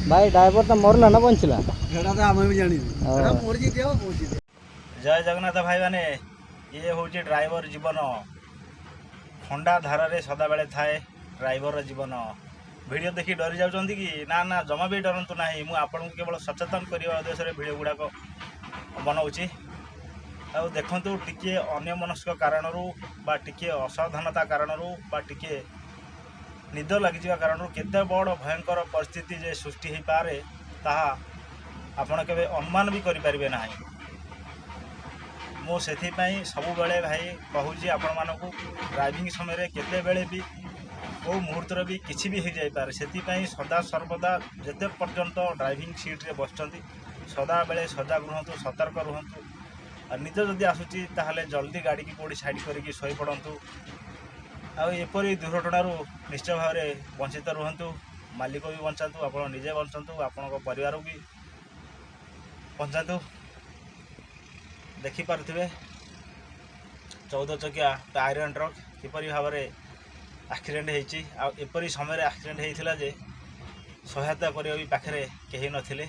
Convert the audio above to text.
भाई ड्राइवर तो मरला ना बंचला ସେଟା ତ ଆମେ ବି ଜାଣିନୁ ସେଟା ମରିଛି ଦେହ ପହୁଛି जय जगन्नाथ भाई मैंने ये हूँ ड्राइवर जीवन खंडा धारे सदाबले थाए ड्राइवर जीवन वीडियो देखी डरी जाऊँगी कि ना ना जमा भी डरतु ना मुझे आपन को केवल सचेतन करने उद्देश्य वीडियो गुड़ाक बनाऊँगी आ देखु टिके अन्यमनस्क कारणरू बा टिके असावधानता कारणरू बा टिके निद लगिज कारण केते बड़ भयंकर परिस्थिति जे सृष्टि हो पारे ताहा आपण केबे अनुमान भी करें ना मु से सब भाई कहूँ आपण मानक ड्राइविंग समय केते बेले भी कौ मुहूर्त भी किसी भी हो जाए से सदा सर्वदा जिते पर्यंत ड्राइविंग सीट रे बसचंती सदा बेले सजग रुहतु सतर्क रुहतु निद जदि आसूची ताहले जल्दी गाड़ी की कोड़ी साइड करके शोई पड़तु आएपरी दुर्घटना निश्चय भाव में वंचित रुहतु मालिक भी बचातु आप निजे बचतु आपण परिवार भी बचातु देखिपे 14 चकिया आयरन ट्रक किपरि भाव में एक्सीडेंट होती एपरी समय एक्सीडेंट होता जे सहायता करिया भी पाखरे कहीं नथिले।